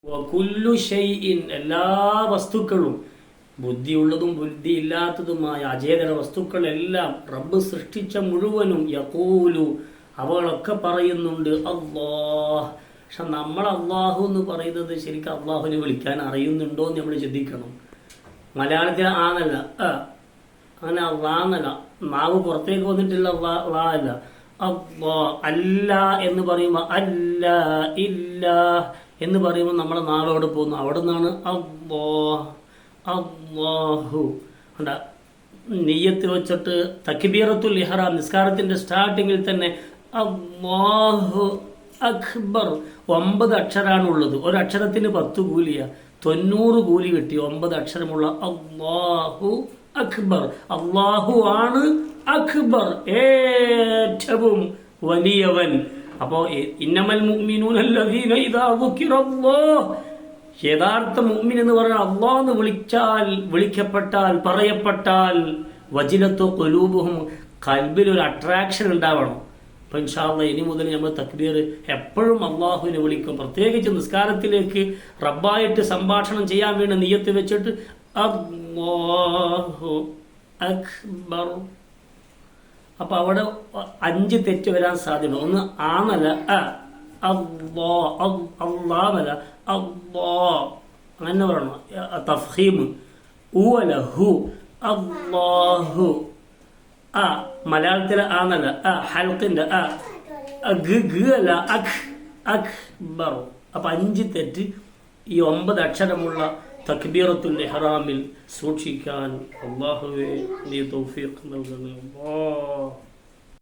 വകുല്ലു ഷൈഇൻ എല്ലാ വസ്തുക്കളും ബുദ്ധിയുള്ളതും ബുദ്ധിയില്ലാത്തതുമായ അചേതന വസ്തുക്കളെല്ലാം റബ്ബ് സൃഷ്ടിച്ച മുഴുവനും യഖൂലു അവളൊക്കെ പറയുന്നുണ്ട് അല്ലാഹ്. പക്ഷെ നമ്മൾ അള്ളാഹു എന്ന് പറയുന്നത് ശരിക്കും അള്ളാഹുവിനെ വിളിക്കാൻ അറിയുന്നുണ്ടോ എന്ന് നമ്മൾ ചിന്തിക്കണം. മലയാളത്തിൽ ആന്നല്ല അങ്ങനെ അള്ളാന്നല്ല, നാവ് പുറത്തേക്ക് വന്നിട്ടില്ല അള്ളാ അല്ല. അള്ളാ അല്ല എന്ന് പറയുമ്പോൾ അല്ല ഇല്ല എന്ന് പറയുമ്പോൾ നമ്മളെ നാവ് അവിടെ പോകുന്നു. അവിടെ നിന്നാണ് അള്ളാഹു നിയ്യത്ത് വെച്ചിട്ട് തക്ബീറത്തുൽ ഇഹ്റാം നിസ്കാരത്തിന്റെ സ്റ്റാർട്ടിങ്ങിൽ തന്നെ അല്ലാഹു അക്ബർ 9 അക്ഷരാണുള്ളത്. ഒരക്ഷരത്തിന് 10 കൂലിയ, 90 കൂലി കിട്ടി. 9 അക്ഷരമുള്ള അല്ലാഹു അക്ബർ. അള്ളാഹു ആണ് അക്ബർ, ഏറ്റവും വലിയവൻ. അപ്പോ ഇന്നമൽ മുഅ്മിനൂന അല്ലദീന ഇദാ ദുകിറല്ലാഹ്, യഥാർത്ഥ മുഅ്മിൻ എന്ന് പറഞ്ഞാൽ അല്ലാഹ് എന്ന് വിളിക്കപ്പെട്ടാൽ പറയപ്പെട്ടാൽ വജിലത്തു ഖുലൂബുഹും, ഖൽബിൽ ഒരു അട്രാക്ഷൻ ഉണ്ടാവണം. അപ്പൊ ഇൻഷാ അല്ലാഹ് ഇനി മുതൽ നമ്മൾ തക്ബീർ എപ്പോഴും അള്ളാഹുവിനെ വിളിക്കും. പ്രത്യേകിച്ച് നിസ്കാരത്തിലേക്ക് റബ്ബായിട്ട് സംഭാഷണം ചെയ്യാൻ വേണ്ടി നിയ്യത്ത് വെച്ചിട്ട് അല്ലാഹു അക്ബർ. അപ്പൊ അവിടെ 5 തെറ്റ് വരാൻ സാധ്യത. ഒന്ന് ആന്നല്ല അള്ളാന്നല്ല അള്ളാ അങ്ങനെ പറയണം. തഫ്ഹീം ഊവല ഹു അള്ളാഹു. മലയാളത്തിലെ ആന്നല്ല ഹൽക്കിന്റെ അല്ല അക്ബർ. അപ്പൊ 5 തെറ്റ് ഈ 9 അക്ഷരമുള്ള തക്ബീറത്തുൽ ഇഹ്റാമിൽ സൂക്ഷിക്കാൻ അല്ലാഹുവേ നീ തൗഫീഖ് നൽകണേ.